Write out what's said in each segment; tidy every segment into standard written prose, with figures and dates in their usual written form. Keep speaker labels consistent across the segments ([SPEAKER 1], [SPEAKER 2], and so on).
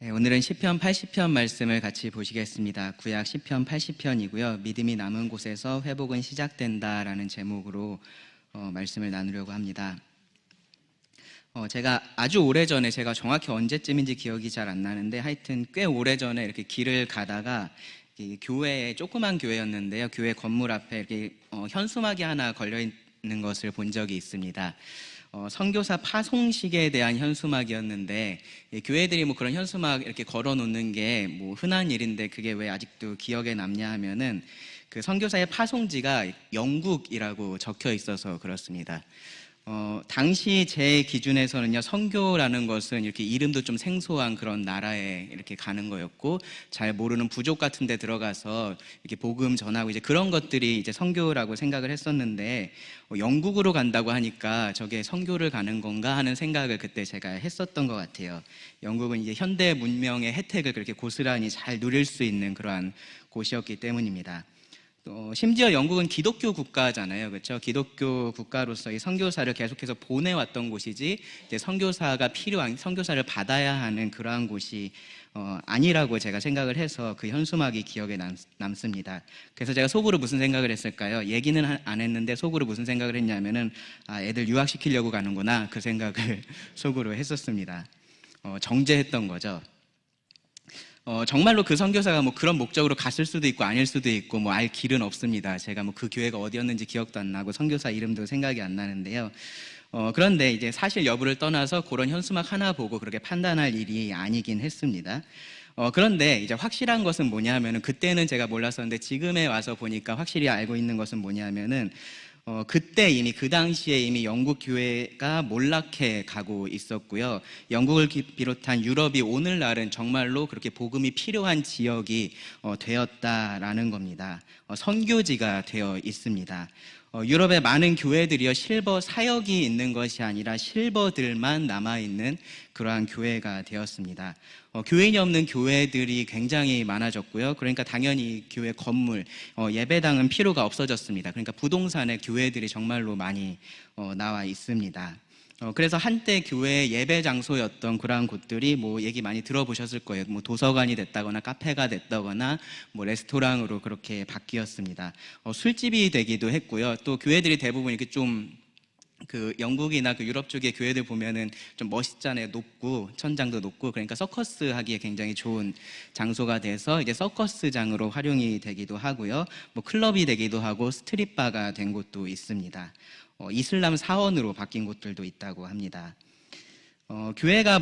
[SPEAKER 1] 네, 오늘은 시편 80편 말씀을 같이 보시겠습니다. 구약 시편 80편이고요. 믿음이 남은 곳에서 회복은 시작된다라는 제목으로 말씀을 나누려고 합니다. 제가 아주 오래전에, 제가 정확히 언제쯤인지 기억이 잘 안 나는데 하여튼 꽤 오래전에 이렇게 길을 가다가 교회에, 조그만 교회였는데요, 교회 건물 앞에 이렇게 현수막이 하나 걸려 있는 것을 본 적이 있습니다. 선교사 파송식에 대한 현수막이었는데, 교회들이 뭐 그런 현수막 이렇게 걸어 놓는 게 뭐 흔한 일인데 그게 왜 아직도 기억에 남냐 하면은 그 선교사의 파송지가 영국이라고 적혀 있어서 그렇습니다. 당시 제 기준에서는요, 선교라는 것은 이렇게 이름도 좀 생소한 그런 나라에 이렇게 가는 거였고, 잘 모르는 부족 같은 데 들어가서 이렇게 복음 전하고, 이제 그런 것들이 이제 선교라고 생각을 했었는데, 영국으로 간다고 하니까 저게 선교를 가는 건가 하는 생각을 그때 제가 했었던 것 같아요. 영국은 이제 현대 문명의 혜택을 그렇게 고스란히 잘 누릴 수 있는 그러한 곳이었기 때문입니다. 심지어 영국은 기독교 국가잖아요, 그렇죠? 기독교 국가로서 이 선교사를 계속해서 보내왔던 곳이지, 이제 선교사를 받아야 하는 그러한 곳이 아니라고 제가 생각을 해서 그 현수막이 기억에 남습니다. 그래서 제가 속으로 무슨 생각을 했을까요? 얘기는 안 했는데 속으로 무슨 생각을 했냐면은, 애들 유학시키려고 가는구나, 그 생각을 속으로 했었습니다. 정죄했던 거죠. 정말로 그 선교사가 뭐 그런 목적으로 갔을 수도 있고 아닐 수도 있고 뭐 알 길은 없습니다. 제가 뭐 그 교회가 어디였는지 기억도 안 나고 선교사 이름도 생각이 안 나는데요. 그런데 이제 사실 여부를 떠나서 그런 현수막 하나 보고 그렇게 판단할 일이 아니긴 했습니다. 그런데 이제 확실한 것은 뭐냐면은, 그때는 제가 몰랐었는데 지금에 와서 보니까 확실히 알고 있는 것은 뭐냐면은, 그때 이미, 그 당시에 이미 영국 교회가 몰락해 가고 있었고요. 영국을 비롯한 유럽이 오늘날은 정말로 그렇게 복음이 필요한 지역이 되었다라는 겁니다. 선교지가 되어 있습니다. 유럽의 많은 교회들이요, 실버 사역이 있는 것이 아니라 실버들만 남아있는 그러한 교회가 되었습니다. 교인이 없는 교회들이 굉장히 많아졌고요. 그러니까 당연히 교회 건물, 예배당은 필요가 없어졌습니다. 그러니까 부동산에 교회들이 정말로 많이 나와 있습니다. 그래서 한때 교회 예배 장소였던 그러한 곳들이 뭐 얘기 많이 들어보셨을 거예요. 뭐 도서관이 됐다거나 카페가 됐다거나 뭐 레스토랑으로 그렇게 바뀌었습니다. 술집이 되기도 했고요. 또 교회들이 대부분 이렇게 좀, 그 영국이나 그 유럽 쪽의 교회들 보면은 좀 멋있잖아요. 높고 천장도 높고, 그러니까 서커스 하기에 굉장히 좋은 장소가 돼서 이제 서커스장으로 활용이 되기도 하고요. 뭐 클럽이 되기도 하고 스트릿바가 된 곳도 있습니다. 이슬람 사원으로 바뀐 곳들도 있다고 합니다. 교회가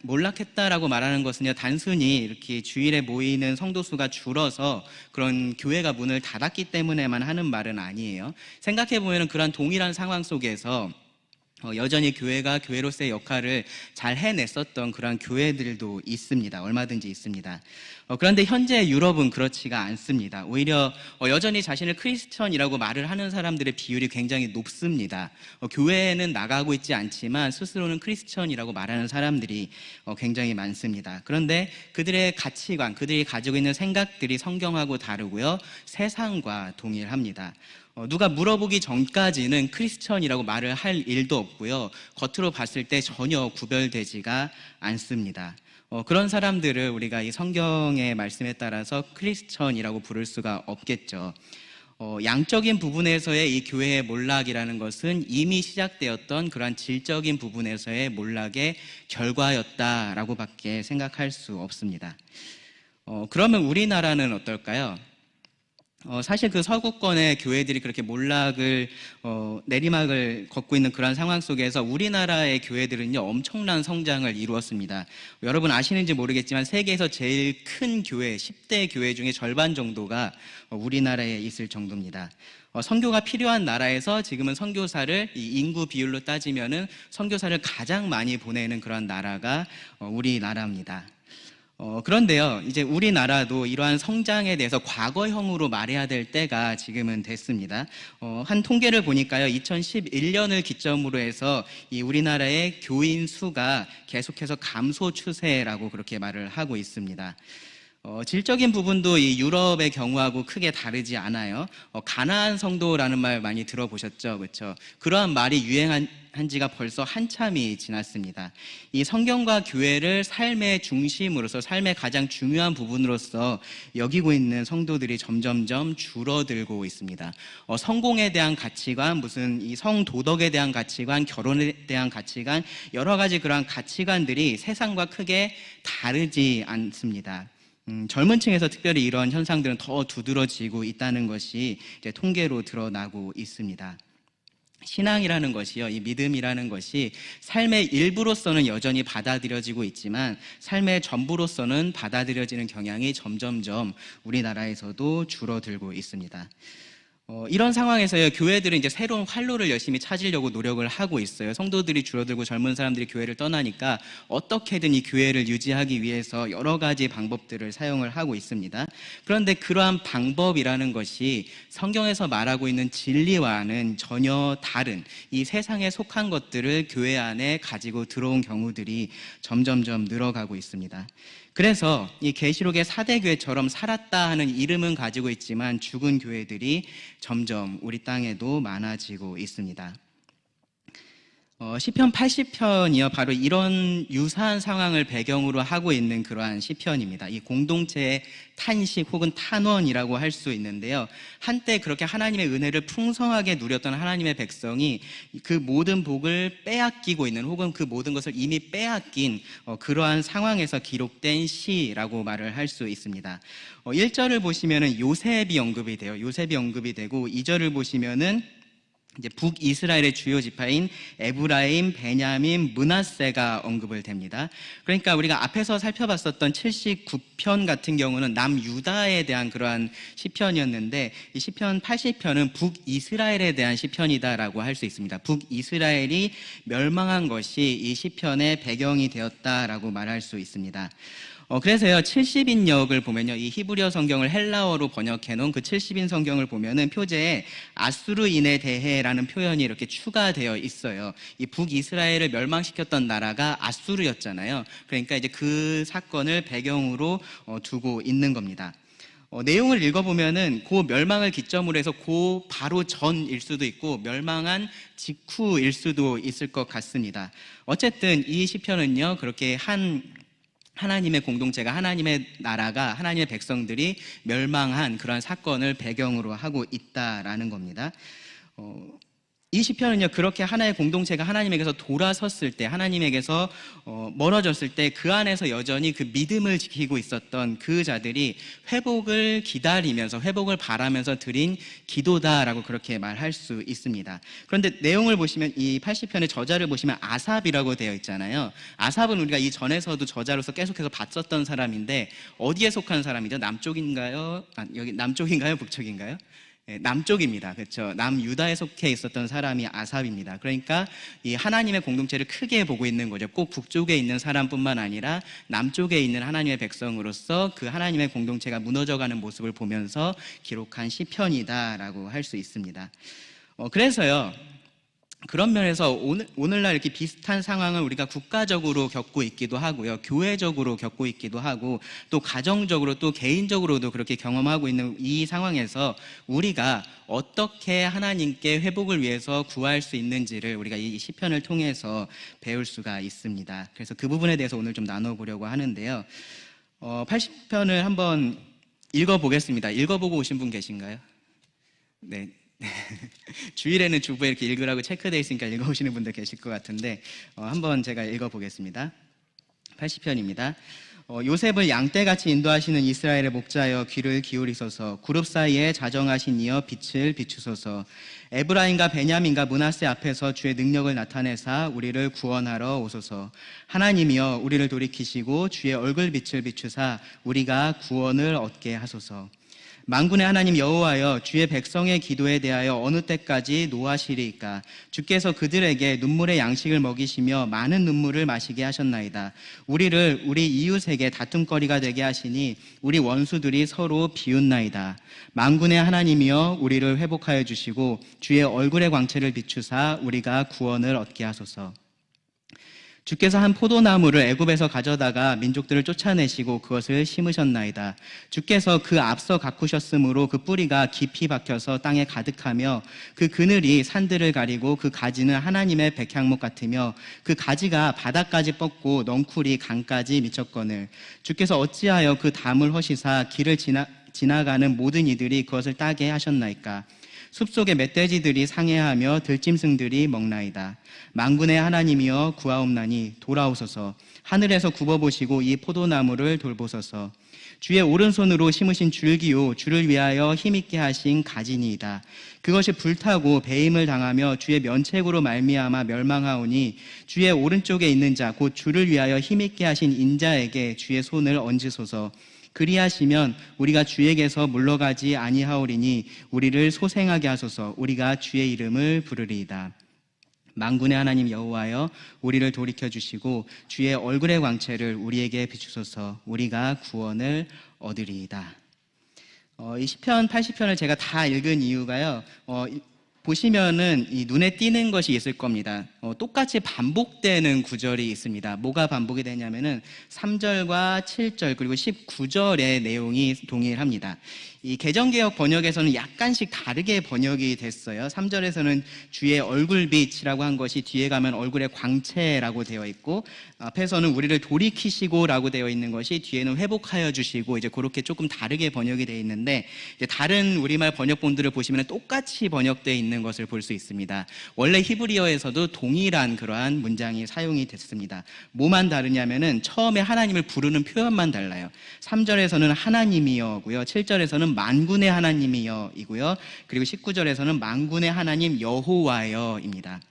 [SPEAKER 1] 몰락했다라고 말하는 것은요, 단순히 이렇게 주일에 모이는 성도 수가 줄어서 그런 교회가 문을 닫았기 때문에만 하는 말은 아니에요. 생각해보면 그런 동일한 상황 속에서 여전히 교회가 교회로서의 역할을 잘 해냈었던 그런 교회들도 있습니다. 얼마든지 있습니다. 그런데 현재 유럽은 그렇지가 않습니다. 오히려 여전히 자신을 크리스천이라고 말을 하는 사람들의 비율이 굉장히 높습니다. 교회에는 나가고 있지 않지만 스스로는 크리스천이라고 말하는 사람들이 굉장히 많습니다. 그런데 그들의 가치관, 그들이 가지고 있는 생각들이 성경하고 다르고요, 세상과 동일합니다. 누가 물어보기 전까지는 크리스천이라고 말을 할 일도 없고요, 겉으로 봤을 때 전혀 구별되지가 않습니다. 그런 사람들을 우리가 이 성경의 말씀에 따라서 크리스천이라고 부를 수가 없겠죠. 양적인 부분에서의 이 교회의 몰락이라는 것은 이미 시작되었던 그러한 질적인 부분에서의 몰락의 결과였다라고 밖에 생각할 수 없습니다. 그러면 우리나라는 어떨까요? 사실 그 서구권의 교회들이 그렇게 내리막을 걷고 있는 그런 상황 속에서 우리나라의 교회들은요, 엄청난 성장을 이루었습니다. 여러분 아시는지 모르겠지만 세계에서 제일 큰 교회, 10대 교회 중에 절반 정도가 우리나라에 있을 정도입니다. 선교가 필요한 나라에서 지금은 선교사를, 이 인구 비율로 따지면은 선교사를 가장 많이 보내는 그런 나라가 우리나라입니다. 그런데요, 이제 우리나라도 이러한 성장에 대해서 과거형으로 말해야 될 때가 지금은 됐습니다. 한 통계를 보니까요, 2011년을 기점으로 해서 이 우리나라의 교인 수가 계속해서 감소 추세라고 그렇게 말을 하고 있습니다. 질적인 부분도 이 유럽의 경우하고 크게 다르지 않아요. 가나안 성도라는 말 많이 들어보셨죠, 그렇죠? 그러한 말이 유행한 지가 벌써 한참이 지났습니다. 이 성경과 교회를 삶의 중심으로서, 삶의 가장 중요한 부분으로서 여기고 있는 성도들이 점점점 줄어들고 있습니다. 성공에 대한 가치관, 무슨 이 성도덕에 대한 가치관, 결혼에 대한 가치관, 여러 가지 그러한 가치관들이 세상과 크게 다르지 않습니다. 젊은 층에서 특별히 이런 현상들은 더 두드러지고 있다는 것이 이제 통계로 드러나고 있습니다. 신앙이라는 것이요, 이 믿음이라는 것이 삶의 일부로서는 여전히 받아들여지고 있지만 삶의 전부로서는 받아들여지는 경향이 점점점 우리나라에서도 줄어들고 있습니다. 이런 상황에서요, 교회들은 이제 새로운 활로를 열심히 찾으려고 노력을 하고 있어요. 성도들이 줄어들고 젊은 사람들이 교회를 떠나니까 어떻게든 이 교회를 유지하기 위해서 여러 가지 방법들을 사용을 하고 있습니다. 그런데 그러한 방법이라는 것이 성경에서 말하고 있는 진리와는 전혀 다른 이 세상에 속한 것들을 교회 안에 가지고 들어온 경우들이 점점점 늘어가고 있습니다. 그래서 이 계시록의 4대 교회처럼 살았다 하는 이름은 가지고 있지만 죽은 교회들이 점점 우리 땅에도 많아지고 있습니다. 시편 80편이요, 바로 이런 유사한 상황을 배경으로 하고 있는 그러한 시편입니다. 이 공동체의 탄식 혹은 탄원이라고 할 수 있는데요, 한때 그렇게 하나님의 은혜를 풍성하게 누렸던 하나님의 백성이 그 모든 복을 빼앗기고 있는, 혹은 그 모든 것을 이미 빼앗긴 그러한 상황에서 기록된 시라고 말을 할 수 있습니다. 1절을 보시면은 요셉이 언급이 돼요. 요셉이 언급이 되고 2절을 보시면은 이제 북이스라엘의 주요 지파인 에브라임, 베냐민, 므낫세가 언급을 됩니다. 그러니까 우리가 앞에서 살펴봤었던 79편 같은 경우는 남유다에 대한 그러한 시편이었는데, 이 시편 80편은 북이스라엘에 대한 시편이다라고 할 수 있습니다. 북이스라엘이 멸망한 것이 이 시편의 배경이 되었다라고 말할 수 있습니다. 그래서요, 70인역을 보면요, 이 히브리어 성경을 헬라어로 번역해 놓은 그 70인 성경을 보면은 표제에 아수르인에 대해라는 표현이 이렇게 추가되어 있어요. 이 북이스라엘을 멸망시켰던 나라가 아수르였잖아요. 그러니까 이제 그 사건을 배경으로 두고 있는 겁니다. 내용을 읽어보면은 그 멸망을 기점으로 해서 그 바로 전일 수도 있고 멸망한 직후일 수도 있을 것 같습니다. 어쨌든 이 시편은요, 그렇게 하나님의 공동체가, 하나님의 나라가, 하나님의 백성들이 멸망한 그러한 사건을 배경으로 하고 있다라는 겁니다. 이 시편은요, 그렇게 하나의 공동체가 하나님에게서 돌아섰을 때, 하나님에게서 멀어졌을 때 그 안에서 여전히 그 믿음을 지키고 있었던 그 자들이 회복을 기다리면서, 회복을 바라면서 드린 기도다라고 그렇게 말할 수 있습니다. 그런데 내용을 보시면, 이 80편의 저자를 보시면 아삽이라고 되어 있잖아요. 아삽은 우리가 이 전에서도 저자로서 계속해서 봤었던 사람인데 어디에 속한 사람이죠? 남쪽인가요? 여기 남쪽인가요? 북쪽인가요? 남쪽입니다. 그렇죠? 남유다에 속해 있었던 사람이 아삽입니다. 그러니까 이 하나님의 공동체를 크게 보고 있는 거죠. 꼭 북쪽에 있는 사람뿐만 아니라 남쪽에 있는 하나님의 백성으로서 그 하나님의 공동체가 무너져가는 모습을 보면서 기록한 시편이다라고 할 수 있습니다. 그래서요, 그런 면에서 오늘날 이렇게 비슷한 상황을 우리가 국가적으로 겪고 있기도 하고요, 교회적으로 겪고 있기도 하고, 또 가정적으로, 또 개인적으로도 그렇게 경험하고 있는 이 상황에서 우리가 어떻게 하나님께 회복을 위해서 구할 수 있는지를 우리가 이 시편을 통해서 배울 수가 있습니다. 그래서 그 부분에 대해서 오늘 좀 나눠보려고 하는데요, 80편을 한번 읽어보겠습니다. 읽어보고 오신 분 계신가요? 네. 주일에는 주부에 이렇게 읽으라고 체크되어 있으니까 읽어오시는 분들 계실 것 같은데, 한번 제가 읽어보겠습니다. 80편입니다. 요셉을 양떼같이 인도하시는 이스라엘의 목자여 귀를 기울이소서. 그룹 사이에 자정하신 이여 빛을 비추소서. 에브라임과 베냐민과 므낫세 앞에서 주의 능력을 나타내사 우리를 구원하러 오소서. 하나님이여 우리를 돌이키시고 주의 얼굴 빛을 비추사 우리가 구원을 얻게 하소서. 만군의 하나님 여호와여, 주의 백성의 기도에 대하여 어느 때까지 노하시리이까? 주께서 그들에게 눈물의 양식을 먹이시며 많은 눈물을 마시게 하셨나이다. 우리를 우리 이웃에게 다툼거리가 되게 하시니 우리 원수들이 서로 비웃나이다. 만군의 하나님이여 우리를 회복하여 주시고 주의 얼굴의 광채를 비추사 우리가 구원을 얻게 하소서. 주께서 한 포도나무를 애굽에서 가져다가 민족들을 쫓아내시고 그것을 심으셨나이다. 주께서 그 앞서 가꾸셨으므로 그 뿌리가 깊이 박혀서 땅에 가득하며 그 그늘이 산들을 가리고 그 가지는 하나님의 백향목 같으며 그 가지가 바닥까지 뻗고 넝쿨이 강까지 미쳤거늘 주께서 어찌하여 그 담을 허시사 길을 지나가는 모든 이들이 그것을 따게 하셨나이까. 숲속의 멧돼지들이 상해하며 들짐승들이 먹나이다. 만군의 하나님이여 구하옵나니 돌아오소서. 하늘에서 굽어보시고 이 포도나무를 돌보소서. 주의 오른손으로 심으신 줄기요 주를 위하여 힘있게 하신 가지니이다. 그것이 불타고 배임을 당하며 주의 면책으로 말미암아 멸망하오니 주의 오른쪽에 있는 자 곧 주를 위하여 힘있게 하신 인자에게 주의 손을 얹으소서. 그리하시면 우리가 주에게서 물러가지 아니하오리니 우리를 소생하게 하소서. 우리가 주의 이름을 부르리이다. 만군의 하나님 여호와여 우리를 돌이켜 주시고 주의 얼굴의 광채를 우리에게 비추소서. 우리가 구원을 얻으리이다. 이 시편 80편을 제가 다 읽은 이유가요. 보시면은 이 눈에 띄는 것이 있을 겁니다. 똑같이 반복되는 구절이 있습니다. 뭐가 반복이 되냐면은 3절과 7절 그리고 19절의 내용이 동일합니다. 이 개정개혁 번역에서는 약간씩 다르게 번역이 됐어요. 3절에서는 주의 얼굴빛이라고 한 것이 뒤에 가면 얼굴의 광채라고 되어 있고 앞에서는 우리를 돌이키시고라고 되어 있는 것이 뒤에는 회복하여 주시고 이제 그렇게 조금 다르게 번역이 되어 있는데 이제 다른 우리말 번역본들을 보시면 똑같이 번역되어 있는 것을 볼 수 있습니다. 원래 히브리어에서도 동일한 그러한 문장이 사용이 됐습니다. 뭐만 다르냐면은 처음에 하나님을 부르는 표현만 달라요. 3절에서는 하나님이여고요. 7절에서는 만군의 하나님이여이고요. 그리고 19절에서는 만군의 하나님 여호와여입니다.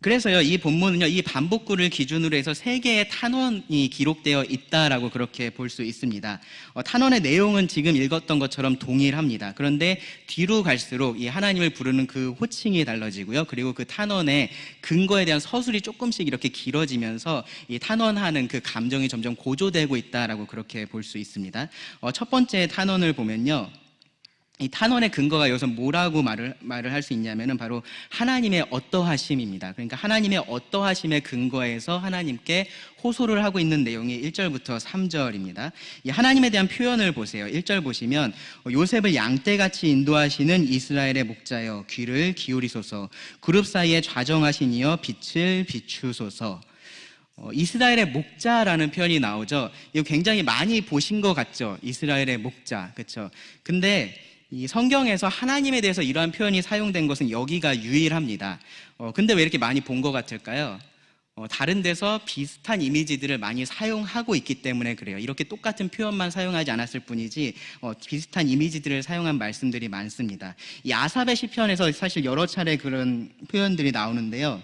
[SPEAKER 1] 그래서요, 이 본문은요, 이 반복구를 기준으로 해서 3개의 탄원이 기록되어 있다라고 그렇게 볼 수 있습니다. 탄원의 내용은 지금 읽었던 것처럼 동일합니다. 그런데 뒤로 갈수록 이 하나님을 부르는 그 호칭이 달라지고요. 그리고 그 탄원의 근거에 대한 서술이 조금씩 이렇게 길어지면서 이 탄원하는 그 감정이 점점 고조되고 있다라고 그렇게 볼 수 있습니다. 첫 번째 탄원을 보면요. 이 탄원의 근거가 여기서 뭐라고 말을 할 수 있냐면은 바로 하나님의 어떠하심입니다. 그러니까 하나님의 어떠하심의 근거에서 하나님께 호소를 하고 있는 내용이 1절부터 3절입니다. 이 하나님에 대한 표현을 보세요. 1절 보시면 요셉을 양떼같이 인도하시는 이스라엘의 목자여 귀를 기울이소서. 그룹 사이에 좌정하신 이여 빛을 비추소서. 이스라엘의 목자라는 표현이 나오죠. 이거 굉장히 많이 보신 것 같죠? 이스라엘의 목자, 그렇죠? 근데 이 성경에서 하나님에 대해서 이러한 표현이 사용된 것은 여기가 유일합니다. 근데 왜 이렇게 많이 본 것 같을까요? 다른 데서 비슷한 이미지들을 많이 사용하고 있기 때문에 그래요. 이렇게 똑같은 표현만 사용하지 않았을 뿐이지 비슷한 이미지들을 사용한 말씀들이 많습니다. 이 아삽의 시편에서 사실 여러 차례 그런 표현들이 나오는데요.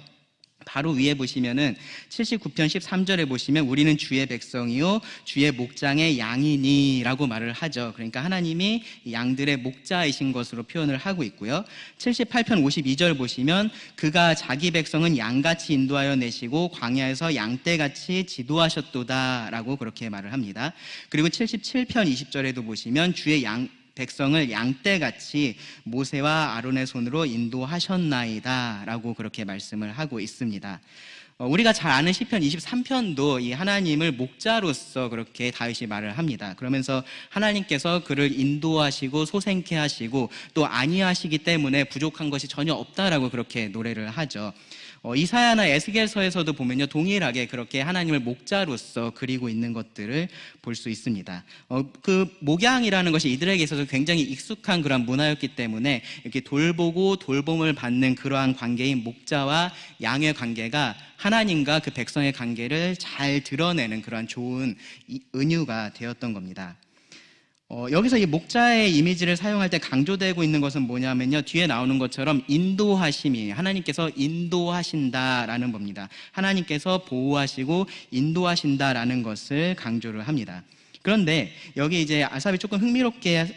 [SPEAKER 1] 바로 위에 보시면은 79편 13절에 보시면 우리는 주의 백성이요 주의 목장의 양이니 라고 말을 하죠. 그러니까 하나님이 양들의 목자이신 것으로 표현을 하고 있고요. 78편 52절 보시면 그가 자기 백성은 양같이 인도하여 내시고 광야에서 양떼같이 지도하셨도다 라고 그렇게 말을 합니다. 그리고 77편 20절에도 보시면 주의 백성을 양떼같이 모세와 아론의 손으로 인도하셨나이다 라고 그렇게 말씀을 하고 있습니다. 우리가 잘 아는 시편 23편도 이 하나님을 목자로서 그렇게 다윗이 말을 합니다. 그러면서 하나님께서 그를 인도하시고 소생케 하시고 또 안위하시기 때문에 부족한 것이 전혀 없다라고 그렇게 노래를 하죠. 이사야나 에스겔서에서도 보면요 동일하게 그렇게 하나님을 목자로서 그리고 있는 것들을 볼 수 있습니다. 그 목양이라는 것이 이들에게 있어서 굉장히 익숙한 그런 문화였기 때문에 이렇게 돌보고 돌봄을 받는 그러한 관계인 목자와 양의 관계가 하나님과 그 백성의 관계를 잘 드러내는 그러한 좋은 은유가 되었던 겁니다. 여기서 이 목자의 이미지를 사용할 때 강조되고 있는 것은 뭐냐면요 뒤에 나오는 것처럼 인도하심이에요. 하나님께서 인도하신다라는 겁니다. 하나님께서 보호하시고 인도하신다라는 것을 강조를 합니다. 그런데 여기 이제 아삽이 조금 흥미롭게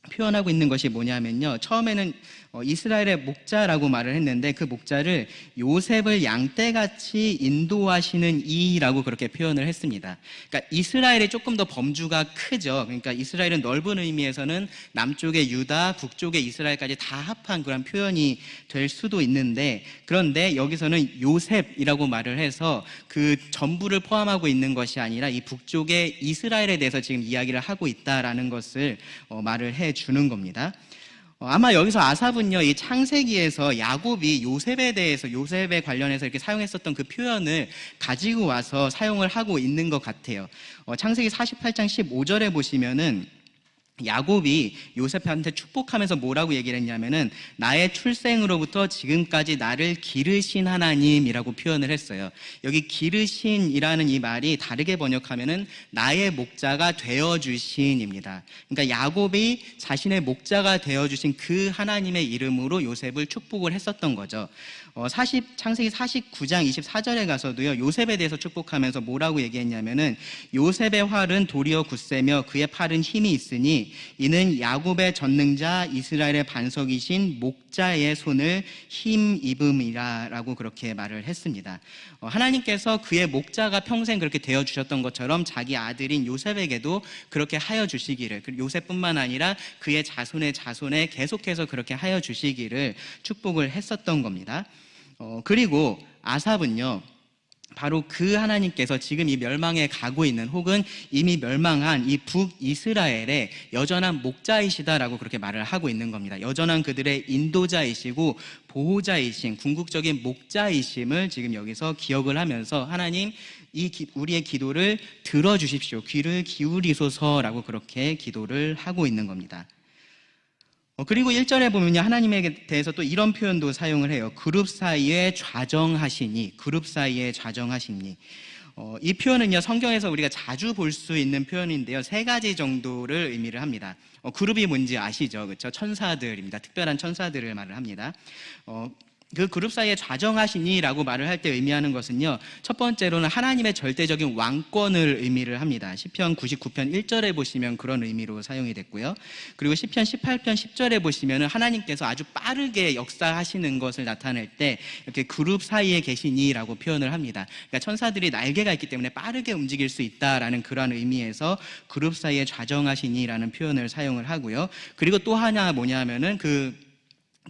[SPEAKER 1] 표현하고 있는 것이 뭐냐면요. 처음에는 이스라엘의 목자라고 말을 했는데 그 목자를 요셉을 양떼같이 인도하시는 이라고 그렇게 표현을 했습니다. 그러니까 이스라엘이 조금 더 범주가 크죠. 그러니까 이스라엘은 넓은 의미에서는 남쪽의 유다, 북쪽의 이스라엘까지 다 합한 그런 표현이 될 수도 있는데, 그런데 여기서는 요셉이라고 말을 해서 그 전부를 포함하고 있는 것이 아니라 이 북쪽의 이스라엘에 대해서 지금 이야기를 하고 있다라는 것을 말을 해 주는 겁니다. 아마 여기서 아삽은요, 이 창세기에서 야곱이 요셉에 관련해서 이렇게 사용했었던 그 표현을 가지고 와서 사용을 하고 있는 것 같아요. 창세기 48장 15절에 보시면은 야곱이 요셉한테 축복하면서 뭐라고 얘기를 했냐면은 나의 출생으로부터 지금까지 나를 기르신 하나님이라고 표현을 했어요. 여기 기르신이라는 이 말이 다르게 번역하면은 나의 목자가 되어주신입니다. 그러니까 야곱이 자신의 목자가 되어주신 그 하나님의 이름으로 요셉을 축복을 했었던 거죠. 창세기 49장 24절에 가서도요, 요셉에 대해서 축복하면서 뭐라고 얘기했냐면은 요셉의 활은 도리어 굳세며 그의 팔은 힘이 있으니 이는 야곱의 전능자 이스라엘의 반석이신 목자의 손을 힘입음이라라고 그렇게 말을 했습니다. 하나님께서 그의 목자가 평생 그렇게 되어주셨던 것처럼 자기 아들인 요셉에게도 그렇게 하여 주시기를, 요셉뿐만 아니라 그의 자손의 자손에 계속해서 그렇게 하여 주시기를 축복을 했었던 겁니다. 그리고 아삽은요, 바로 그 하나님께서 지금 이 멸망에 가고 있는 혹은 이미 멸망한 이 북이스라엘의 여전한 목자이시다라고 그렇게 말을 하고 있는 겁니다. 여전한 그들의 인도자이시고 보호자이신 궁극적인 목자이심을 지금 여기서 기억을 하면서 하나님, 우리의 기도를 들어주십시오, 귀를 기울이소서라고 그렇게 기도를 하고 있는 겁니다. 그리고 1절에 보면요, 하나님에 대해서 또 이런 표현도 사용을 해요. 그룹 사이에 좌정하시니, 그룹 사이에 좌정하시니. 이 표현은요, 성경에서 우리가 자주 볼 수 있는 표현인데요, 3가지 정도를 의미를 합니다. 그룹이 뭔지 아시죠? 그렇죠? 천사들입니다. 특별한 천사들을 말을 합니다. 그 그룹 사이에 좌정하시니라고 말을 할 때 의미하는 것은요, 첫 번째로는 하나님의 절대적인 왕권을 의미를 합니다. 시편 99편 1절에 보시면 그런 의미로 사용이 됐고요. 그리고 시편 18편 10절에 보시면 하나님께서 아주 빠르게 역사하시는 것을 나타낼 때 이렇게 그룹 사이에 계시니라고 표현을 합니다. 그러니까 천사들이 날개가 있기 때문에 빠르게 움직일 수 있다라는 그런 의미에서 그룹 사이에 좌정하시니라는 표현을 사용을 하고요. 그리고 또 하나 뭐냐면은 그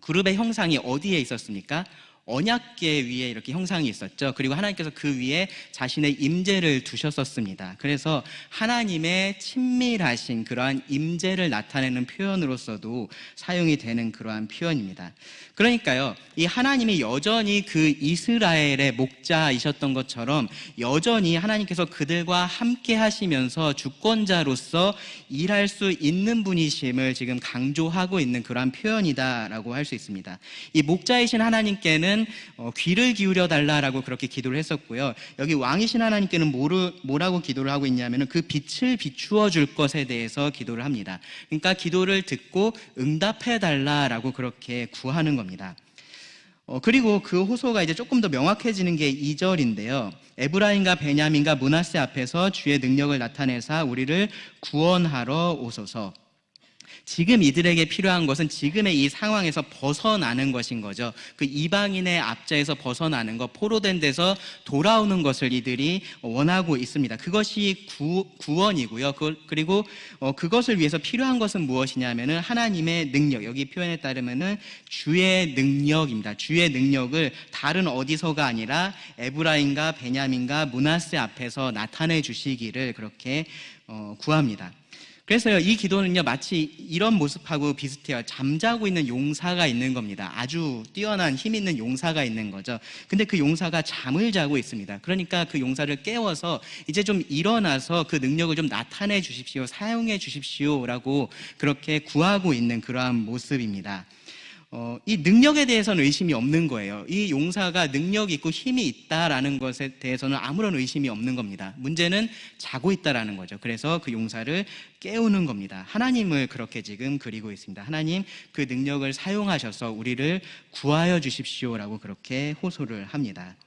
[SPEAKER 1] 그룹의 형상이 어디에 있었습니까? 언약궤 위에 이렇게 형상이 있었죠. 그리고 하나님께서 그 위에 자신의 임재를 두셨었습니다. 그래서 하나님의 친밀하신 그러한 임재를 나타내는 표현으로서도 사용이 되는 그러한 표현입니다. 그러니까요, 이 하나님이 여전히 그 이스라엘의 목자이셨던 것처럼 여전히 하나님께서 그들과 함께 하시면서 주권자로서 일할 수 있는 분이심을 지금 강조하고 있는 그러한 표현이다라고 할 수 있습니다. 이 목자이신 하나님께는 귀를 기울여 달라라고 그렇게 기도를 했었고요. 여기 왕이신 하나님께는 뭐라고 기도를 하고 있냐면은 그 빛을 비추어 줄 것에 대해서 기도를 합니다. 그러니까 기도를 듣고 응답해 달라라고 그렇게 구하는 겁니다. 그리고 그 호소가 이제 조금 더 명확해지는 게 2절인데요. 에브라임과 베냐민과 므낫세 앞에서 주의 능력을 나타내사 우리를 구원하러 오소서. 지금 이들에게 필요한 것은 지금의 이 상황에서 벗어나는 것인 거죠. 그 이방인의 압제에서 벗어나는 것, 포로된 데서 돌아오는 것을 이들이 원하고 있습니다. 그것이 구원이고요. 그리고 그것을 위해서 필요한 것은 무엇이냐면은 하나님의 능력, 여기 표현에 따르면은 주의 능력입니다. 주의 능력을 다른 어디서가 아니라 에브라임과 베냐민과 므낫세 앞에서 나타내 주시기를 그렇게 구합니다. 그래서요, 이 기도는요, 마치 이런 모습하고 비슷해요. 잠자고 있는 용사가 있는 겁니다. 아주 뛰어난 힘 있는 용사가 있는 거죠. 근데 그 용사가 잠을 자고 있습니다. 그러니까 그 용사를 깨워서 이제 좀 일어나서 그 능력을 좀 나타내 주십시오, 사용해 주십시오라고 그렇게 구하고 있는 그러한 모습입니다. 이 능력에 대해서는 의심이 없는 거예요. 이 용사가 능력이 있고 힘이 있다라는 것에 대해서는 아무런 의심이 없는 겁니다. 문제는 자고 있다라는 거죠. 그래서 그 용사를 깨우는 겁니다. 하나님을 그렇게 지금 그리고 있습니다. 하나님, 그 능력을 사용하셔서 우리를 구하여 주십시오라고 그렇게 호소를 합니다.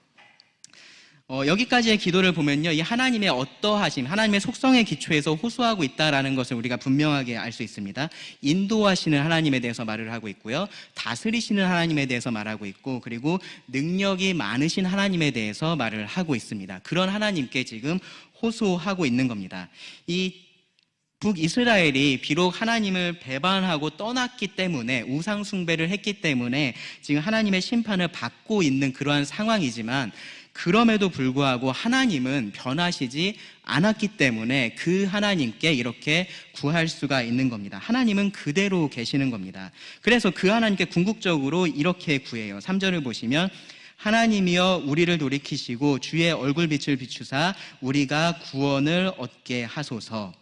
[SPEAKER 1] 여기까지의 기도를 보면요, 이 하나님의 어떠하심, 하나님의 속성의 기초에서 호소하고 있다라는 것을 우리가 분명하게 알 수 있습니다. 인도하시는 하나님에 대해서 말을 하고 있고요, 다스리시는 하나님에 대해서 말하고 있고, 그리고 능력이 많으신 하나님에 대해서 말을 하고 있습니다. 그런 하나님께 지금 호소하고 있는 겁니다. 이 북이스라엘이 비록 하나님을 배반하고 떠났기 때문에, 우상 숭배를 했기 때문에 지금 하나님의 심판을 받고 있는 그러한 상황이지만, 그럼에도 불구하고 하나님은 변하시지 않았기 때문에 그 하나님께 이렇게 구할 수가 있는 겁니다. 하나님은 그대로 계시는 겁니다. 그래서 그 하나님께 궁극적으로 이렇게 구해요. 3절을 보시면, 하나님이여 우리를 돌이키시고 주의 얼굴빛을 비추사 우리가 구원을 얻게 하소서.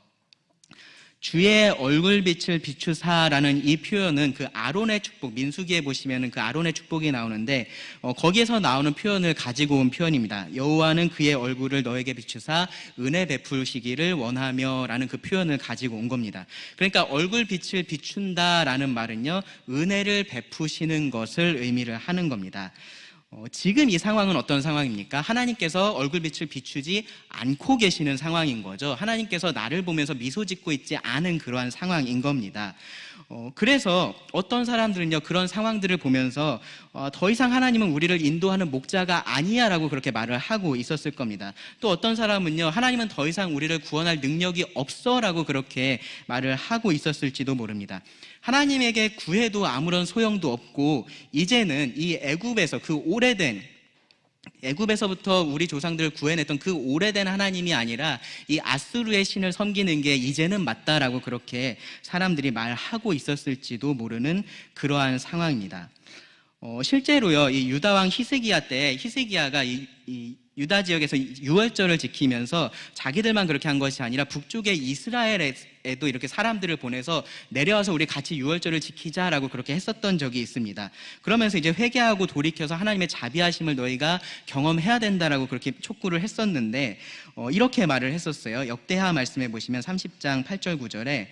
[SPEAKER 1] 주의 얼굴빛을 비추사라는 이 표현은 그 아론의 축복, 민수기에 보시면 그 아론의 축복이 나오는데, 거기에서 나오는 표현을 가지고 온 표현입니다. 여호와는 그의 얼굴을 너에게 비추사 은혜 베푸시기를 원하며 라는 그 표현을 가지고 온 겁니다. 그러니까 얼굴빛을 비춘다라는 말은요, 은혜를 베푸시는 것을 의미를 하는 겁니다. 지금 이 상황은 어떤 상황입니까? 하나님께서 얼굴빛을 비추지 않고 계시는 상황인 거죠. 하나님께서 나를 보면서 미소 짓고 있지 않은 그러한 상황인 겁니다. 그래서 어떤 사람들은요, 그런 상황들을 보면서 더 이상 하나님은 우리를 인도하는 목자가 아니야 라고 그렇게 말을 하고 있었을 겁니다. 또 어떤 사람은요, 하나님은 더 이상 우리를 구원할 능력이 없어 라고 그렇게 말을 하고 있었을지도 모릅니다. 하나님에게 구해도 아무런 소용도 없고, 이제는 이 애굽에서 그 오래된, 애굽에서부터 우리 조상들을 구해냈던 그 오래된 하나님이 아니라 이 아수르의 신을 섬기는 게 이제는 맞다라고 그렇게 사람들이 말하고 있었을지도 모르는 그러한 상황입니다. 실제로요, 이 유다왕 히스기야 때, 히스기야가 이 유다 지역에서 유월절을 지키면서 자기들만 그렇게 한 것이 아니라 북쪽의 이스라엘에도 이렇게 사람들을 보내서 내려와서 우리 같이 유월절을 지키자라고 그렇게 했었던 적이 있습니다. 그러면서 이제 회개하고 돌이켜서 하나님의 자비하심을 너희가 경험해야 된다라고 그렇게 촉구를 했었는데, 이렇게 말을 했었어요. 역대하 말씀해 보시면 30장 8절 9절에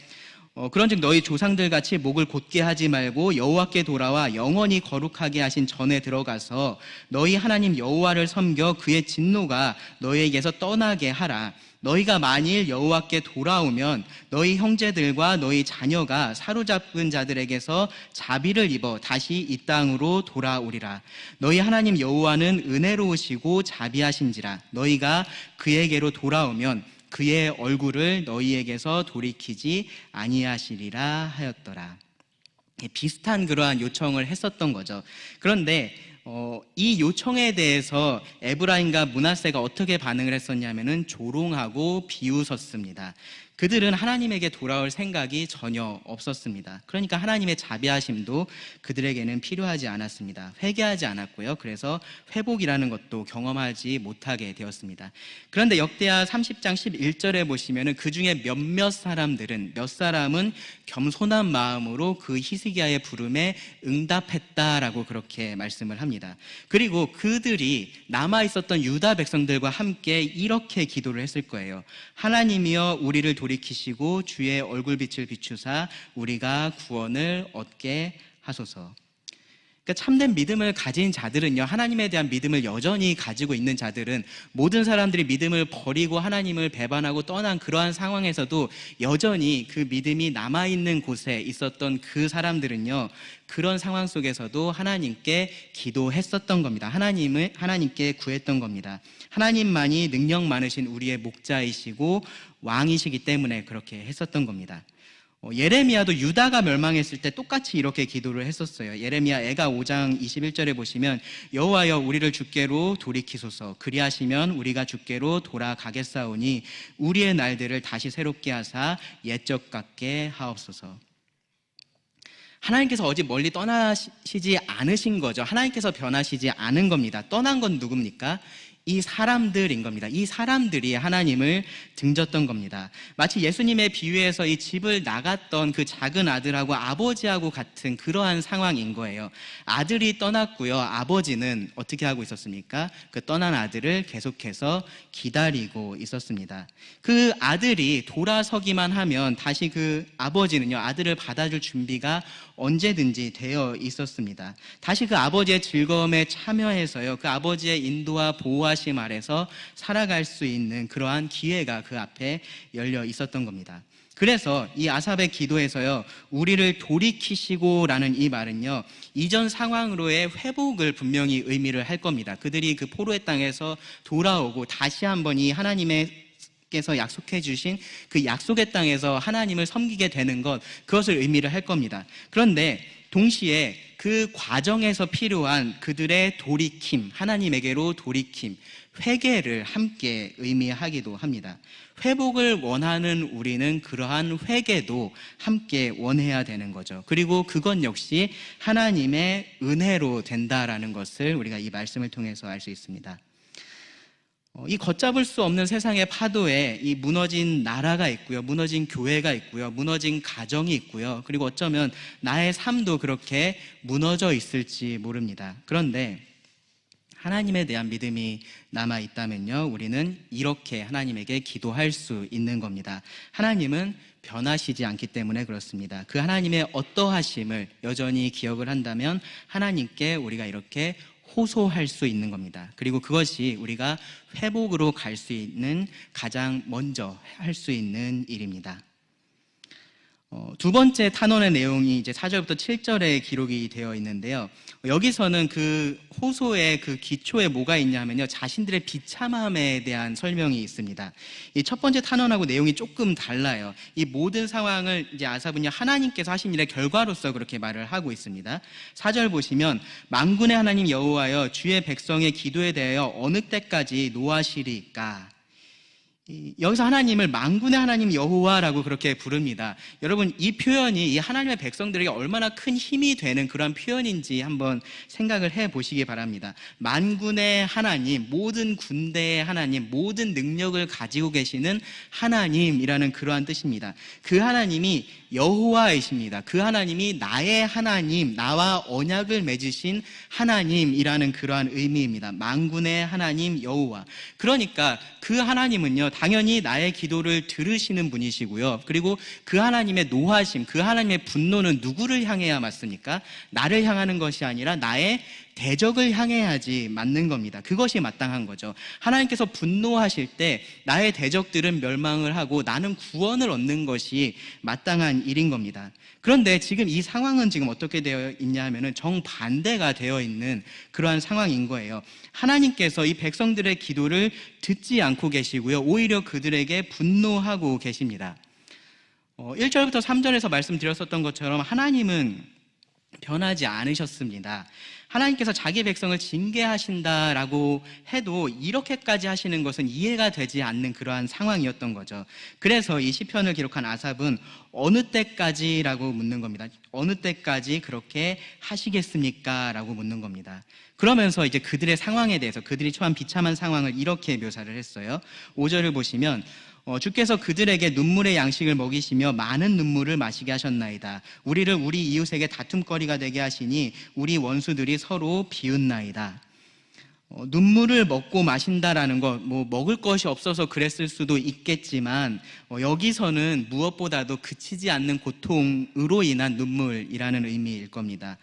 [SPEAKER 1] 그런즉 너희 조상들 같이 목을 곧게 하지 말고 여호와께 돌아와 영원히 거룩하게 하신 전에 들어가서 너희 하나님 여호와를 섬겨 그의 진노가 너희에게서 떠나게 하라. 너희가 만일 여호와께 돌아오면 너희 형제들과 너희 자녀가 사로잡은 자들에게서 자비를 입어 다시 이 땅으로 돌아오리라. 너희 하나님 여호와는 은혜로우시고 자비하신지라. 너희가 그에게로 돌아오면 그의 얼굴을 너희에게서 돌이키지 아니하시리라 하였더라. 비슷한 그러한 요청을 했었던 거죠. 그런데 이 요청에 대해서 에브라임과 므낫세가 어떻게 반응을 했었냐면은 조롱하고 비웃었습니다. 그들은 하나님에게 돌아올 생각이 전혀 없었습니다. 그러니까 하나님의 자비하심도 그들에게는 필요하지 않았습니다. 회개하지 않았고요. 그래서 회복이라는 것도 경험하지 못하게 되었습니다. 그런데 역대하 30장 11절에 보시면은 그 중에 몇 사람은 겸손한 마음으로 그 히스기야의 부름에 응답했다라고 그렇게 말씀을 합니다. 그리고 그들이 남아 있었던 유다 백성들과 함께 이렇게 기도를 했을 거예요. 하나님이여 우리를 돌이키시고 주의 얼굴빛을 비추사 우리가 구원을 얻게 하소서. 그러니까 참된 믿음을 가진 자들은요, 하나님에 대한 믿음을 여전히 가지고 있는 자들은, 모든 사람들이 믿음을 버리고 하나님을 배반하고 떠난 그러한 상황에서도 여전히 그 믿음이 남아있는 곳에 있었던 그 사람들은요, 그런 상황 속에서도 하나님께 기도했었던 겁니다. 하나님께 구했던 겁니다. 하나님만이 능력 많으신 우리의 목자이시고 왕이시기 때문에 그렇게 했었던 겁니다. 예레미야도 유다가 멸망했을 때 똑같이 이렇게 기도를 했었어요. 예레미야 애가 5장 21절에 보시면 여호와여 우리를 주께로 돌이키소서. 그리하시면 우리가 주께로 돌아가겠사오니 우리의 날들을 다시 새롭게 하사 옛적 같게 하옵소서. 하나님께서 어디 멀리 떠나시지 않으신 거죠. 하나님께서 변하시지 않은 겁니다. 떠난 건 누굽니까? 이 사람들인 겁니다. 이 사람들이 하나님을 등졌던 겁니다. 마치 예수님의 비유에서 이 집을 나갔던 그 작은 아들하고 아버지하고 같은 그러한 상황인 거예요. 아들이 떠났고요. 아버지는 어떻게 하고 있었습니까? 그 떠난 아들을 계속해서 기다리고 있었습니다. 그 아들이 돌아서기만 하면 다시 그 아버지는요, 아들을 받아줄 준비가 언제든지 되어 있었습니다. 다시 그 아버지의 즐거움에 참여해서요, 그 아버지의 인도와 보호와 보호하심 아래서 살아갈 수 있는 그러한 기회가 그 앞에 열려 있었던 겁니다. 그래서 이 아삽의 기도에서요, 우리를 돌이키시고라는 이 말은요, 이전 상황으로의 회복을 분명히 의미를 할 겁니다. 그들이 그 포로의 땅에서 돌아오고 다시 한번 이 하나님께서 약속해 주신 그 약속의 땅에서 하나님을 섬기게 되는 것, 그것을 의미를 할 겁니다. 그런데 동시에 그 과정에서 필요한 그들의 돌이킴, 하나님에게로 돌이킴, 회개를 함께 의미하기도 합니다. 회복을 원하는 우리는 그러한 회개도 함께 원해야 되는 거죠. 그리고 그것 역시 하나님의 은혜로 된다라는 것을 우리가 이 말씀을 통해서 알 수 있습니다. 이 걷잡을 수 없는 세상의 파도에 이 무너진 나라가 있고요, 무너진 교회가 있고요, 무너진 가정이 있고요, 그리고 어쩌면 나의 삶도 그렇게 무너져 있을지 모릅니다. 그런데 하나님에 대한 믿음이 남아있다면요, 우리는 이렇게 하나님에게 기도할 수 있는 겁니다. 하나님은 변하시지 않기 때문에 그렇습니다. 그 하나님의 어떠하심을 여전히 기억을 한다면 하나님께 우리가 이렇게 호소할 수 있는 겁니다. 그리고 그것이 우리가 회복으로 갈 수 있는 가장 먼저 할 수 있는 일입니다. 두 번째 탄원의 내용이 이제 4절부터 7절에 기록이 되어 있는데요. 여기서는 그 호소의 그 기초에 뭐가 있냐면요, 자신들의 비참함에 대한 설명이 있습니다. 이 첫 번째 탄원하고 내용이 조금 달라요. 이 모든 상황을 이제 아삽은요, 하나님께서 하신 일의 결과로서 그렇게 말을 하고 있습니다. 4절 보시면 만군의 하나님 여호와여, 주의 백성의 기도에 대하여 어느 때까지 노하시리까? 여기서 하나님을 만군의 하나님 여호와라고 그렇게 부릅니다. 여러분, 이 표현이 이 하나님의 백성들에게 얼마나 큰 힘이 되는 그런 표현인지 한번 생각을 해보시기 바랍니다. 만군의 하나님, 모든 군대의 하나님, 모든 능력을 가지고 계시는 하나님이라는 그러한 뜻입니다. 그 하나님이 여호와이십니다. 그 하나님이 나의 하나님, 나와 언약을 맺으신 하나님이라는 그러한 의미입니다. 만군의 하나님 여호와. 그러니까 그 하나님은요, 당연히 나의 기도를 들으시는 분이시고요, 그리고 그 하나님의 노하심, 그 하나님의 분노는 누구를 향해야 맞습니까? 나를 향하는 것이 아니라 나의 대적을 향해야지 맞는 겁니다. 그것이 마땅한 거죠. 하나님께서 분노하실 때 나의 대적들은 멸망을 하고 나는 구원을 얻는 것이 마땅한 일인 겁니다. 그런데 지금 이 상황은 지금 어떻게 되어 있냐 하면은 정반대가 되어 있는 그러한 상황인 거예요. 하나님께서 이 백성들의 기도를 듣지 않고 계시고요, 오히려 그들에게 분노하고 계십니다. 1절부터 3절에서 말씀드렸었던 것처럼 하나님은 변하지 않으셨습니다. 하나님께서 자기 백성을 징계하신다라고 해도 이렇게까지 하시는 것은 이해가 되지 않는 그러한 상황이었던 거죠. 그래서 이 시편을 기록한 아삽은 어느 때까지라고 묻는 겁니다. 어느 때까지 그렇게 하시겠습니까? 라고 묻는 겁니다. 그러면서 이제 그들의 상황에 대해서, 그들이 처한 비참한 상황을 이렇게 묘사를 했어요. 5절을 보시면 주께서 그들에게 눈물의 양식을 먹이시며 많은 눈물을 마시게 하셨나이다. 우리를 우리 이웃에게 다툼거리가 되게 하시니 우리 원수들이 서로 비웃나이다. 눈물을 먹고 마신다라는 것, 먹을 것이 없어서 그랬을 수도 있겠지만 여기서는 무엇보다도 그치지 않는 고통으로 인한 눈물이라는 의미일 겁니다.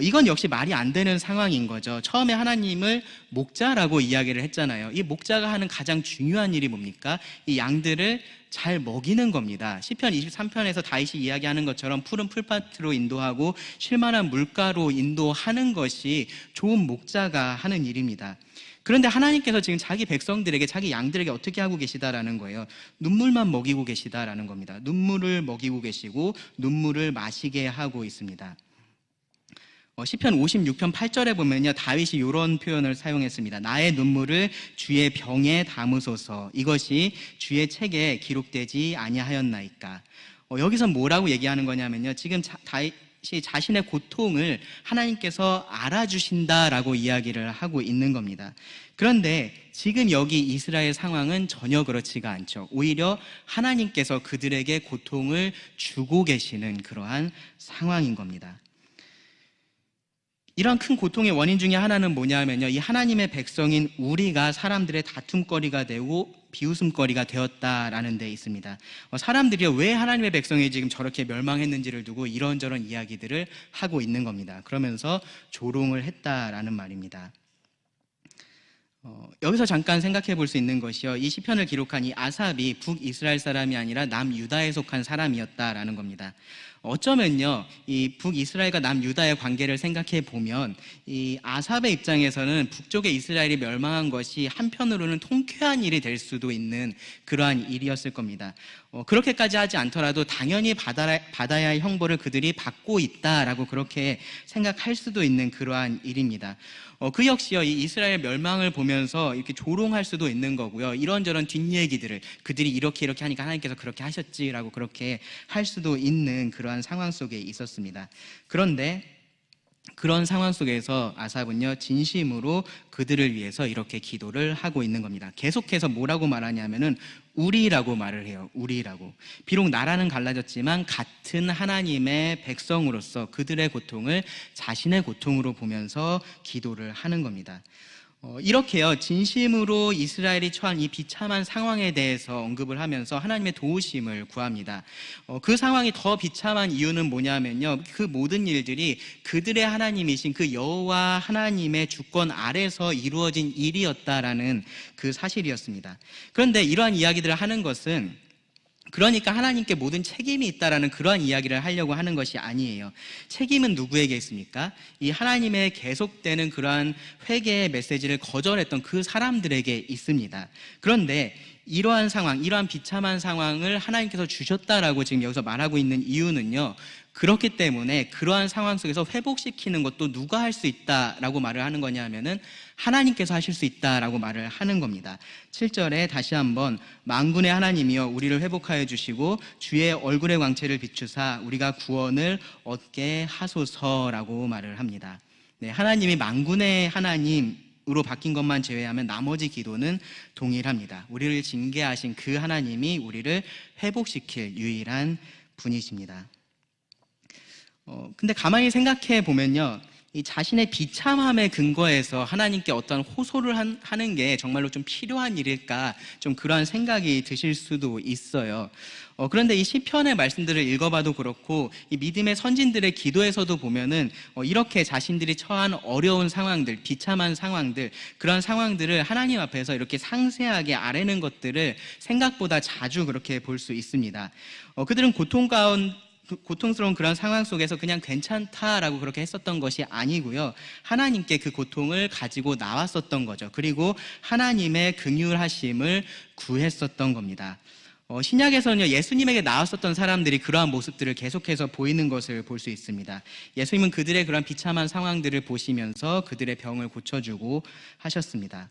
[SPEAKER 1] 이건 역시 말이 안 되는 상황인 거죠. 처음에 하나님을 목자라고 이야기를 했잖아요. 이 목자가 하는 가장 중요한 일이 뭡니까? 이 양들을 잘 먹이는 겁니다. 시편 23편에서 다윗이 이야기하는 것처럼 푸른 풀밭으로 인도하고 쉴만한 물가로 인도하는 것이 좋은 목자가 하는 일입니다. 그런데 하나님께서 지금 자기 백성들에게, 자기 양들에게 어떻게 하고 계시다라는 거예요. 눈물만 먹이고 계시다라는 겁니다. 눈물을 먹이고 계시고 눈물을 마시게 하고 있습니다. 시편 56편 8절에 보면요, 다윗이 이런 표현을 사용했습니다. 나의 눈물을 주의 병에 담으소서. 이것이 주의 책에 기록되지 아니하였나이까. 여기서 뭐라고 얘기하는 거냐면요, 지금 다윗이 자신의 고통을 하나님께서 알아주신다라고 이야기를 하고 있는 겁니다. 그런데 지금 여기 이스라엘 상황은 전혀 그렇지가 않죠. 오히려 하나님께서 그들에게 고통을 주고 계시는 그러한 상황인 겁니다. 이런 큰 고통의 원인 중에 하나는 뭐냐면요, 이 하나님의 백성인 우리가 사람들의 다툼거리가 되고 비웃음거리가 되었다라는 데 있습니다. 사람들이 왜 하나님의 백성이 지금 저렇게 멸망했는지를 두고 이런저런 이야기들을 하고 있는 겁니다. 그러면서 조롱을 했다라는 말입니다. 여기서 잠깐 생각해 볼 수 있는 것이요. 이 시편을 기록한 이 아삽이 북이스라엘 사람이 아니라 남유다에 속한 사람이었다라는 겁니다. 어쩌면요, 이 북이스라엘과 남유다의 관계를 생각해 보면 이 아삽의 입장에서는 북쪽의 이스라엘이 멸망한 것이 한편으로는 통쾌한 일이 될 수도 있는 그러한 일이었을 겁니다. 그렇게까지 하지 않더라도 당연히 받아야 할 형벌을 그들이 받고 있다라고 그렇게 생각할 수도 있는 그러한 일입니다. 그 역시요, 이 이스라엘 멸망을 보면서 이렇게 조롱할 수도 있는 거고요. 이런저런 뒷얘기들을 그들이 이렇게 하니까 하나님께서 그렇게 하셨지라고 그렇게 할 수도 있는 그러한 상황 속에 있었습니다. 그런데 그런 상황 속에서 아삽은요, 진심으로 그들을 위해서 이렇게 기도를 하고 있는 겁니다. 계속해서 뭐라고 말하냐면은 우리라고 말을 해요. 우리라고. 비록 나라는 갈라졌지만 같은 하나님의 백성으로서 그들의 고통을 자신의 고통으로 보면서 기도를 하는 겁니다. 이렇게요, 진심으로 이스라엘이 처한 이 비참한 상황에 대해서 언급을 하면서 하나님의 도우심을 구합니다. 그 상황이 더 비참한 이유는 뭐냐면요, 그 모든 일들이 그들의 하나님이신 그 여호와 하나님의 주권 아래서 이루어진 일이었다라는 그 사실이었습니다. 그런데 이러한 이야기들을 하는 것은 그러니까 하나님께 모든 책임이 있다라는 그러한 이야기를 하려고 하는 것이 아니에요. 책임은 누구에게 있습니까? 이 하나님의 계속되는 그러한 회개의 메시지를 거절했던 그 사람들에게 있습니다. 그런데 이러한 상황, 이러한 비참한 상황을 하나님께서 주셨다라고 지금 여기서 말하고 있는 이유는요, 그렇기 때문에 그러한 상황 속에서 회복시키는 것도 누가 할 수 있다라고 말을 하는 거냐 하면은 하나님께서 하실 수 있다라고 말을 하는 겁니다. 7절에 다시 한번 만군의 하나님이여 우리를 회복하여 주시고 주의 얼굴의 광채를 비추사 우리가 구원을 얻게 하소서라고 말을 합니다. 네, 하나님이 만군의 하나님으로 바뀐 것만 제외하면 나머지 기도는 동일합니다. 우리를 징계하신 그 하나님이 우리를 회복시킬 유일한 분이십니다. 근데 가만히 생각해 보면요, 이 자신의 비참함의 근거에서 하나님께 어떤 호소를 하는 게 정말로 좀 필요한 일일까, 좀 그러한 생각이 드실 수도 있어요. 그런데 이 시편의 말씀들을 읽어봐도 그렇고 이 믿음의 선진들의 기도에서도 보면은 이렇게 자신들이 처한 어려운 상황들, 비참한 상황들, 그런 상황들을 하나님 앞에서 이렇게 상세하게 아뢰는 것들을 생각보다 자주 그렇게 볼 수 있습니다. 그들은 고통스러운 그런 상황 속에서 그냥 괜찮다라고 그렇게 했었던 것이 아니고요, 하나님께 그 고통을 가지고 나왔었던 거죠. 그리고 하나님의 긍휼하심을 구했었던 겁니다. 신약에서는요, 예수님에게 나왔었던 사람들이 그러한 모습들을 계속해서 보이는 것을 볼 수 있습니다. 예수님은 그들의 그러한 비참한 상황들을 보시면서 그들의 병을 고쳐주고 하셨습니다.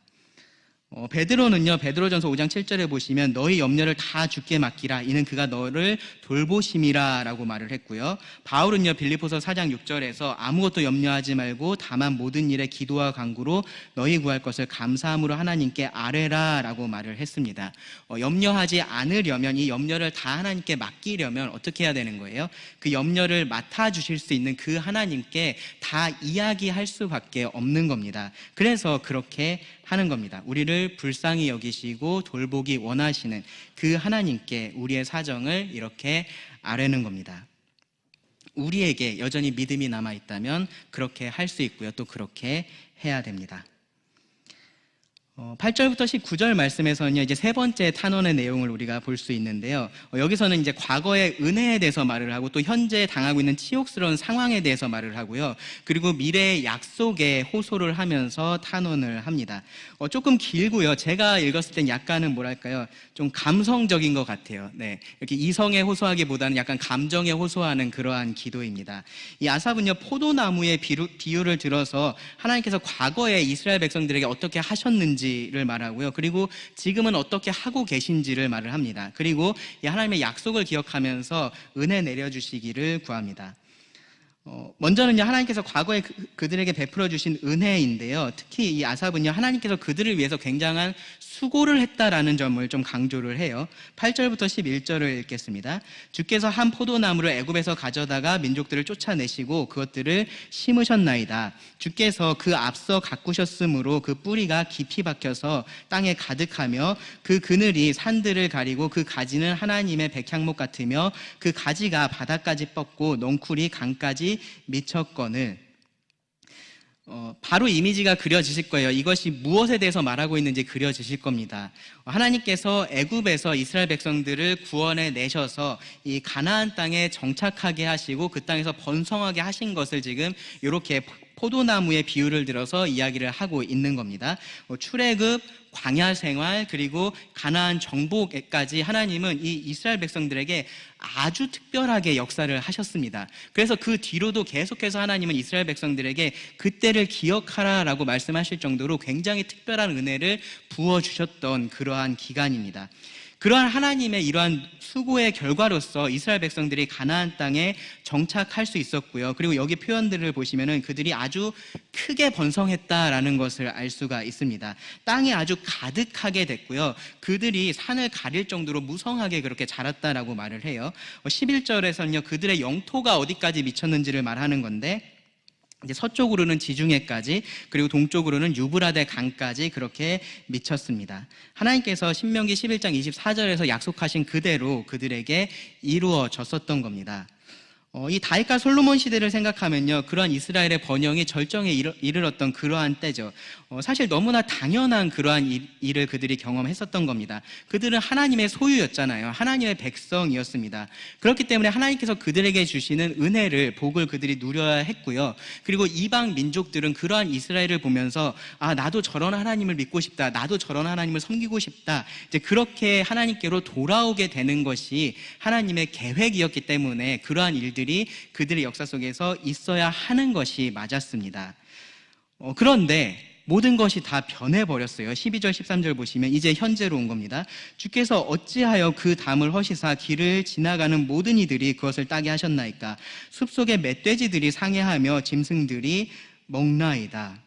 [SPEAKER 1] 베드로는요, 베드로전서 5장 7절에 보시면 너희 염려를 다 주께 맡기라 이는 그가 너를 돌보심이라 라고 말을 했고요, 바울은요, 빌립보서 4장 6절에서 아무것도 염려하지 말고 다만 모든 일에 기도와 간구로 너희 구할 것을 감사함으로 하나님께 아뢰라 라고 말을 했습니다. 염려하지 않으려면, 이 염려를 다 하나님께 맡기려면 어떻게 해야 되는 거예요? 그 염려를 맡아주실 수 있는 그 하나님께 다 이야기할 수밖에 없는 겁니다. 그래서 그렇게 하는 겁니다. 우리를 불쌍히 여기시고 돌보기 원하시는 그 하나님께 우리의 사정을 이렇게 아뢰는 겁니다. 우리에게 여전히 믿음이 남아있다면 그렇게 할 수 있고요, 또 그렇게 해야 됩니다. 8절부터 19절 말씀에서는요, 이제 세 번째 탄원의 내용을 우리가 볼 수 있는데요, 여기서는 이제 과거의 은혜에 대해서 말을 하고 또 현재 당하고 있는 치욕스러운 상황에 대해서 말을 하고요, 그리고 미래의 약속에 호소를 하면서 탄원을 합니다. 조금 길고요, 제가 읽었을 땐 약간은 뭐랄까요, 좀 감성적인 것 같아요. 네, 이렇게 이성에 호소하기보다는 약간 감정에 호소하는 그러한 기도입니다. 이 아삽은요, 포도나무의 비유를 들어서 하나님께서 과거에 이스라엘 백성들에게 어떻게 하셨는지 를 말하고요, 그리고 지금은 어떻게 하고 계신지를 말을 합니다. 그리고 이 하나님의 약속을 기억하면서 은혜 내려주시기를 구합니다. 먼저는요, 하나님께서 과거에 그들에게 베풀어 주신 은혜인데요, 특히 이 아삽은요, 하나님께서 그들을 위해서 굉장한 수고를 했다라는 점을 좀 강조를 해요. 8절부터 11절을 읽겠습니다. 주께서 한 포도나무를 애굽에서 가져다가 민족들을 쫓아내시고 그것들을 심으셨나이다. 주께서 그 앞서 가꾸셨으므로 그 뿌리가 깊이 박혀서 땅에 가득하며 그 그늘이 산들을 가리고 그 가지는 하나님의 백향목 같으며 그 가지가 바닥까지 뻗고 넝쿨이 강까지 미쳤거늘. 바로 이미지가 그려지실 거예요. 이것이 무엇에 대해서 말하고 있는지 그려지실 겁니다. 하나님께서 애굽에서 이스라엘 백성들을 구원해 내셔서 이 가나안 땅에 정착하게 하시고 그 땅에서 번성하게 하신 것을 지금 이렇게 포도나무의 비유를 들어서 이야기를 하고 있는 겁니다. 출애굽, 광야 생활, 그리고 가나안 정복까지 하나님은 이 이스라엘 백성들에게 아주 특별하게 역사를 하셨습니다. 그래서 그 뒤로도 계속해서 하나님은 이스라엘 백성들에게 그때를 기억하라라고 말씀하실 정도로 굉장히 특별한 은혜를 부어주셨던 그러한 기간입니다. 그러한 하나님의 이러한 수고의 결과로서 이스라엘 백성들이 가나안 땅에 정착할 수 있었고요. 그리고 여기 표현들을 보시면은 그들이 아주 크게 번성했다라는 것을 알 수가 있습니다. 땅이 아주 가득하게 됐고요. 그들이 산을 가릴 정도로 무성하게 그렇게 자랐다라고 말을 해요. 11절에서는요, 그들의 영토가 어디까지 미쳤는지를 말하는 건데, 이제 서쪽으로는 지중해까지, 그리고 동쪽으로는 유브라데 강까지 그렇게 미쳤습니다. 하나님께서 신명기 11장 24절에서 약속하신 그대로 그들에게 이루어졌었던 겁니다. 이 다윗과 솔로몬 시대를 생각하면요, 그러한 이스라엘의 번영이 절정에 이르렀던 그러한 때죠. 사실 너무나 당연한 그러한 일을 그들이 경험했었던 겁니다. 그들은 하나님의 소유였잖아요. 하나님의 백성이었습니다. 그렇기 때문에 하나님께서 그들에게 주시는 은혜를, 복을 그들이 누려야 했고요. 그리고 이방 민족들은 그러한 이스라엘을 보면서 나도 저런 하나님을 믿고 싶다, 나도 저런 하나님을 섬기고 싶다, 이제 그렇게 하나님께로 돌아오게 되는 것이 하나님의 계획이었기 때문에 그러한 일들이 그들의 역사 속에서 있어야 하는 것이 맞았습니다. 그런데 모든 것이 다 변해버렸어요. 12절 13절 보시면 이제 현재로 온 겁니다. 주께서 어찌하여 그 담을 허시사 길을 지나가는 모든 이들이 그것을 따게 하셨나이까. 숲속의 멧돼지들이 상해하며 짐승들이 먹나이다.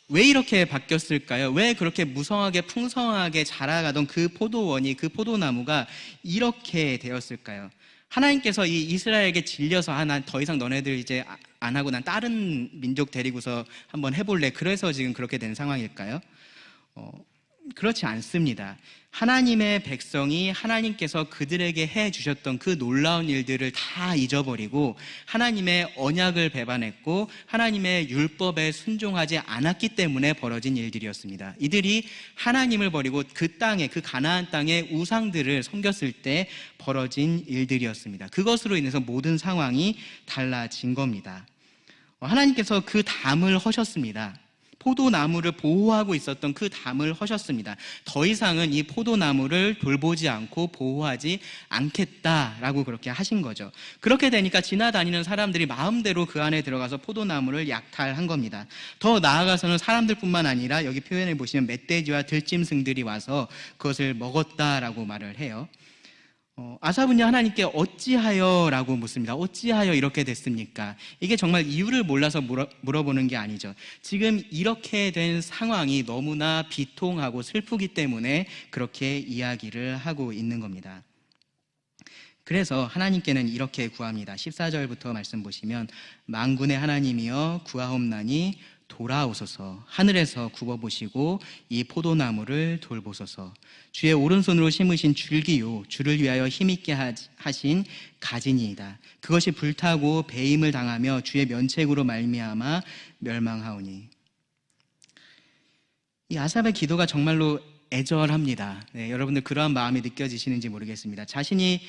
[SPEAKER 1] 왜 이렇게 바뀌었을까요? 왜 그렇게 무성하게 풍성하게 자라가던 그 포도원이, 그 포도나무가 이렇게 되었을까요? 하나님께서 이 이스라엘에게 질려서 난 더 이상 너네들 이제 안 하고 난 다른 민족 데리고서 한번 해볼래, 그래서 지금 그렇게 된 상황일까요? 그렇지 않습니다. 하나님의 백성이 하나님께서 그들에게 해주셨던 그 놀라운 일들을 다 잊어버리고 하나님의 언약을 배반했고 하나님의 율법에 순종하지 않았기 때문에 벌어진 일들이었습니다. 이들이 하나님을 버리고 그 땅에, 그 가나안 땅의 우상들을 섬겼을 때 벌어진 일들이었습니다. 그것으로 인해서 모든 상황이 달라진 겁니다. 하나님께서 그 담을 허셨습니다. 포도나무를 보호하고 있었던 그 담을 허셨습니다. 더 이상은 이 포도나무를 돌보지 않고 보호하지 않겠다라고 그렇게 하신 거죠. 그렇게 되니까 지나다니는 사람들이 마음대로 그 안에 들어가서 포도나무를 약탈한 겁니다. 더 나아가서는 사람들뿐만 아니라 여기 표현해 보시면 멧돼지와 들짐승들이 와서 그것을 먹었다라고 말을 해요. 아삽은요, 하나님께 어찌하여 라고 묻습니다. 어찌하여 이렇게 됐습니까? 이게 정말 이유를 몰라서 물어보는 게 아니죠. 지금 이렇게 된 상황이 너무나 비통하고 슬프기 때문에 그렇게 이야기를 하고 있는 겁니다. 그래서 하나님께는 이렇게 구합니다. 14절부터 말씀 보시면 만군의 하나님이여 구하옵나니 돌아오소서. 하늘에서 굽어보시고 이 포도나무를 돌보소서. 주의 오른손으로 심으신 줄기요 주를 위하여 힘있게 하신 가지니이다. 그것이 불타고 배임을 당하며 주의 면책으로 말미암아 멸망하오니. 이 아삽의 기도가 정말로 애절합니다. 여러분들 그러한 마음이 느껴지시는지 모르겠습니다. 자신이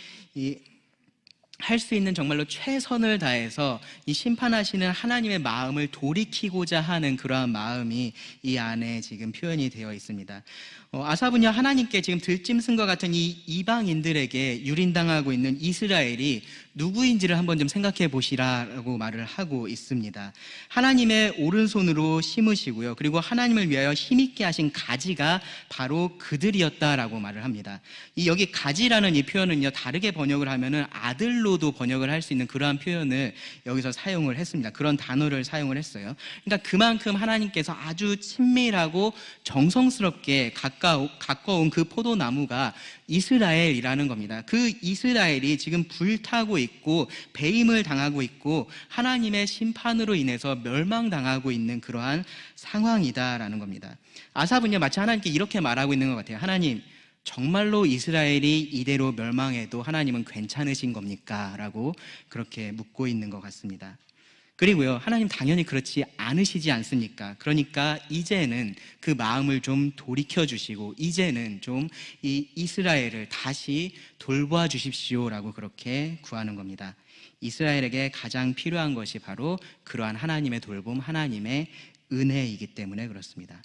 [SPEAKER 1] 할 수 있는 정말로 최선을 다해서 이 심판하시는 하나님의 마음을 돌이키고자 하는 그러한 마음이 이 안에 지금 표현이 되어 있습니다. 아삽은요, 하나님께 지금 들짐승과 같은 이 이방인들에게 유린당하고 있는 이스라엘이 누구인지를 한번 좀 생각해 보시라고 말을 하고 있습니다. 하나님의 오른손으로 심으시고요, 그리고 하나님을 위하여 힘있게 하신 가지가 바로 그들이었다라고 말을 합니다. 여기 가지라는 이 표현은요, 다르게 번역을 하면은 아들로도 번역을 할 수 있는 그러한 표현을 여기서 사용을 했습니다. 그런 단어를 사용을 했어요. 그러니까 그만큼 하나님께서 아주 친밀하고 정성스럽게 가까운 그 포도나무가 이스라엘이라는 겁니다. 그 이스라엘이 지금 불타고 있고 배임을 당하고 있고 하나님의 심판으로 인해서 멸망당하고 있는 그러한 상황이다라는 겁니다. 아삽은요, 마치 하나님께 이렇게 말하고 있는 것 같아요. 하나님, 정말로 이스라엘이 이대로 멸망해도 하나님은 괜찮으신 겁니까? 라고 그렇게 묻고 있는 것 같습니다. 그리고요, 하나님 당연히 그렇지 않으시지 않습니까? 그러니까 이제는 그 마음을 좀 돌이켜 주시고 이제는 좀 이 이스라엘을 다시 돌보아 주십시오라고 그렇게 구하는 겁니다. 이스라엘에게 가장 필요한 것이 바로 그러한 하나님의 돌봄, 하나님의 은혜이기 때문에 그렇습니다.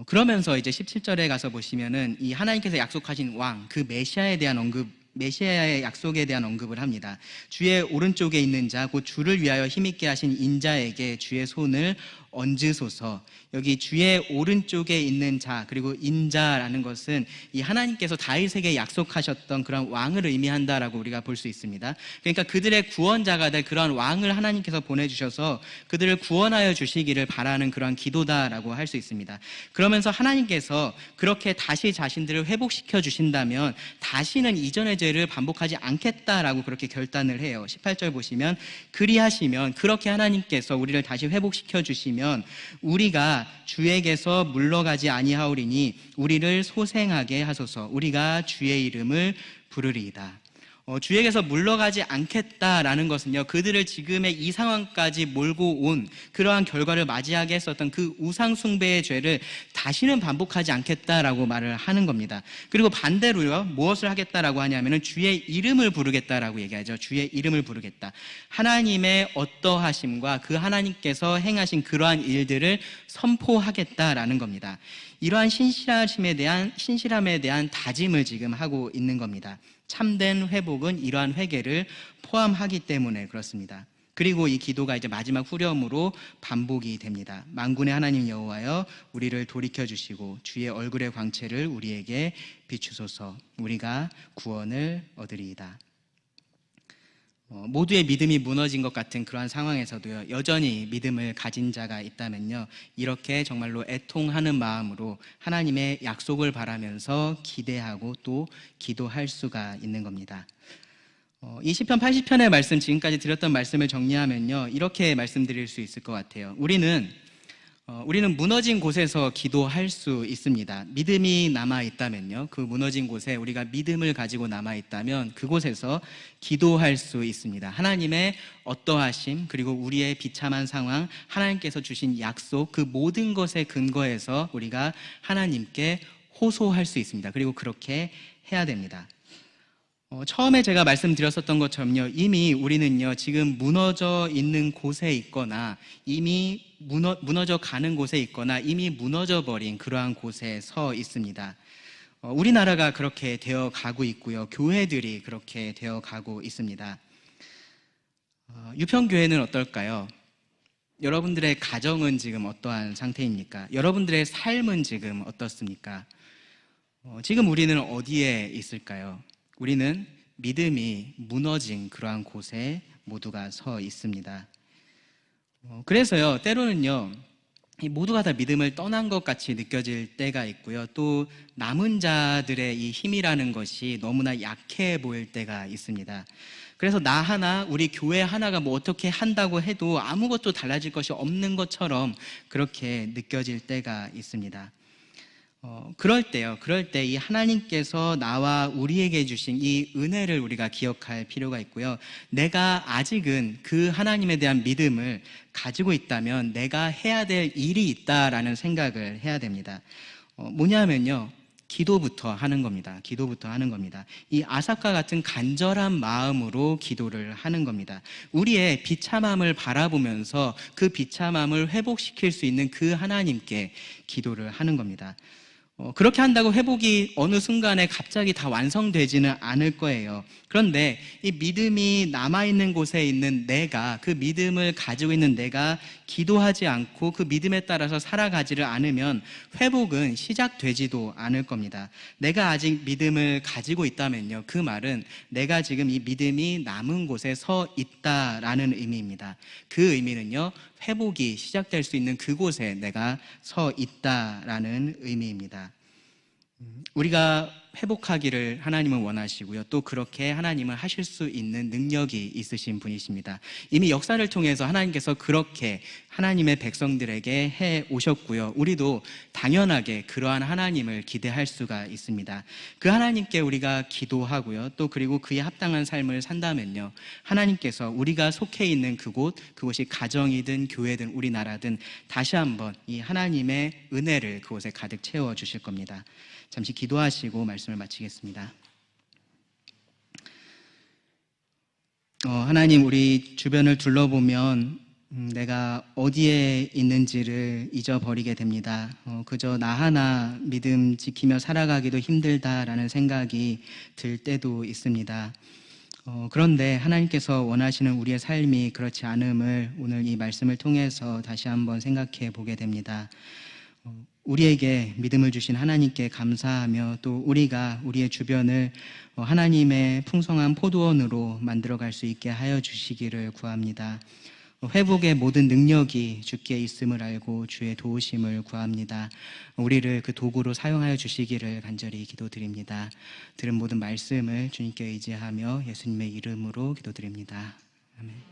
[SPEAKER 1] 그러면서 이제 17절에 가서 보시면은 이 하나님께서 약속하신 왕, 그 메시아에 대한 메시아의 약속에 대한 언급을 합니다. 주의 오른쪽에 있는 자, 곧 주를 위하여 힘있게 하신 인자에게 주의 손을 얹으소서. 여기 주의 오른쪽에 있는 자, 그리고 인자라는 것은 이 하나님께서 다윗에게 약속하셨던 그런 왕을 의미한다라고 우리가 볼 수 있습니다. 그러니까 그들의 구원자가 될 그런 왕을 하나님께서 보내주셔서 그들을 구원하여 주시기를 바라는 그런 기도다라고 할 수 있습니다. 그러면서 하나님께서 그렇게 다시 자신들을 회복시켜 주신다면 다시는 이전의 죄를 반복하지 않겠다라고 그렇게 결단을 해요. 18절 보시면 그리하시면, 그렇게 하나님께서 우리를 다시 회복시켜 주시면 우리가 주에게서 물러가지 아니하오리니 우리를 소생하게 하소서. 우리가 주의 이름을 부르리이다. 주에게서 물러가지 않겠다라는 것은요, 그들을 지금의 이 상황까지 몰고 온 그러한 결과를 맞이하게 했었던 그 우상 숭배의 죄를 다시는 반복하지 않겠다라고 말을 하는 겁니다. 그리고 반대로요, 무엇을 하겠다라고 하냐면은 주의 이름을 부르겠다라고 얘기하죠. 주의 이름을 부르겠다. 하나님의 어떠하심과 그 하나님께서 행하신 그러한 일들을 선포하겠다라는 겁니다. 이러한 신실함에 대한 다짐을 지금 하고 있는 겁니다. 참된 회복은 이러한 회개를 포함하기 때문에 그렇습니다. 그리고 이 기도가 이제 마지막 후렴으로 반복이 됩니다. 만군의 하나님 여호와여, 우리를 돌이켜 주시고 주의 얼굴의 광채를 우리에게 비추소서. 우리가 구원을 얻으리이다. 모두의 믿음이 무너진 것 같은 그러한 상황에서도요, 여전히 믿음을 가진 자가 있다면요, 이렇게 정말로 애통하는 마음으로 하나님의 약속을 바라면서 기대하고 또 기도할 수가 있는 겁니다. 이 시편 80편의 말씀, 지금까지 드렸던 말씀을 정리하면요, 이렇게 말씀드릴 수 있을 것 같아요. 우리는 무너진 곳에서 기도할 수 있습니다. 믿음이 남아있다면요, 그 무너진 곳에 우리가 믿음을 가지고 남아있다면 그곳에서 기도할 수 있습니다. 하나님의 어떠하심, 그리고 우리의 비참한 상황, 하나님께서 주신 약속, 그 모든 것에 근거해서 우리가 하나님께 호소할 수 있습니다. 그리고 그렇게 해야 됩니다. 처음에 제가 말씀드렸었던 것처럼요, 이미 우리는요, 지금 무너져 있는 곳에 있거나 이미 무너져 가는 곳에 있거나 이미 무너져 버린 그러한 곳에 서 있습니다. 우리나라가 그렇게 되어 가고 있고요, 교회들이 그렇게 되어 가고 있습니다. 유평교회는 어떨까요? 여러분들의 가정은 지금 어떠한 상태입니까? 여러분들의 삶은 지금 어떻습니까? 지금 우리는 어디에 있을까요? 우리는 믿음이 무너진 그러한 곳에 모두가 서 있습니다. 그래서요, 때로는요, 모두가 다 믿음을 떠난 것 같이 느껴질 때가 있고요, 또 남은 자들의 이 힘이라는 것이 너무나 약해 보일 때가 있습니다. 그래서 나 하나, 우리 교회 하나가 뭐 어떻게 한다고 해도 아무것도 달라질 것이 없는 것처럼 그렇게 느껴질 때가 있습니다. 그럴 때 이 하나님께서 나와 우리에게 주신 이 은혜를 우리가 기억할 필요가 있고요, 내가 아직은 그 하나님에 대한 믿음을 가지고 있다면 내가 해야 될 일이 있다라는 생각을 해야 됩니다. 뭐냐면요, 기도부터 하는 겁니다. 기도부터 하는 겁니다. 이 아삭과 같은 간절한 마음으로 기도를 하는 겁니다. 우리의 비참함을 바라보면서 그 비참함을 회복시킬 수 있는 그 하나님께 기도를 하는 겁니다. 그렇게 한다고 회복이 어느 순간에 갑자기 다 완성되지는 않을 거예요. 그런데 이 믿음이 남아있는 곳에 있는 내가, 그 믿음을 가지고 있는 내가 기도하지 않고 그 믿음에 따라서 살아가지를 않으면 회복은 시작되지도 않을 겁니다. 내가 아직 믿음을 가지고 있다면요, 그 말은 내가 지금 이 믿음이 남은 곳에 서 있다라는 의미입니다. 그 의미는요, 회복이 시작될 수 있는 그곳에 내가 서 있다라는 의미입니다. 우리가 회복하기를 하나님은 원하시고요. 또 그렇게 하나님은 하실 수 있는 능력이 있으신 분이십니다. 이미 역사를 통해서 하나님께서 그렇게 하나님의 백성들에게 해 오셨고요. 우리도 당연하게 그러한 하나님을 기대할 수가 있습니다. 그 하나님께 우리가 기도하고요. 또 그리고 그에 합당한 삶을 산다면요. 하나님께서 우리가 속해 있는 그곳이 가정이든 교회든 우리나라든 다시 한번 이 하나님의 은혜를 그곳에 가득 채워 주실 겁니다. 잠시 기도하시고 말씀을 마치겠습니다. 하나님, 우리 주변을 둘러보면 내가 어디에 있는지를 잊어버리게 됩니다. 그저 나 하나 믿음 지키며 살아가기도 힘들다라는 생각이 들 때도 있습니다. 그런데 하나님께서 원하시는 우리의 삶이 그렇지 않음을 오늘 이 말씀을 통해서 다시 한번 생각해 보게 됩니다. 우리에게 믿음을 주신 하나님께 감사하며 또 우리가 우리의 주변을 하나님의 풍성한 포도원으로 만들어갈 수 있게 하여 주시기를 구합니다. 회복의 모든 능력이 주께 있음을 알고 주의 도우심을 구합니다. 우리를 그 도구로 사용하여 주시기를 간절히 기도드립니다. 들은 모든 말씀을 주님께 의지하며 예수님의 이름으로 기도드립니다. 아멘.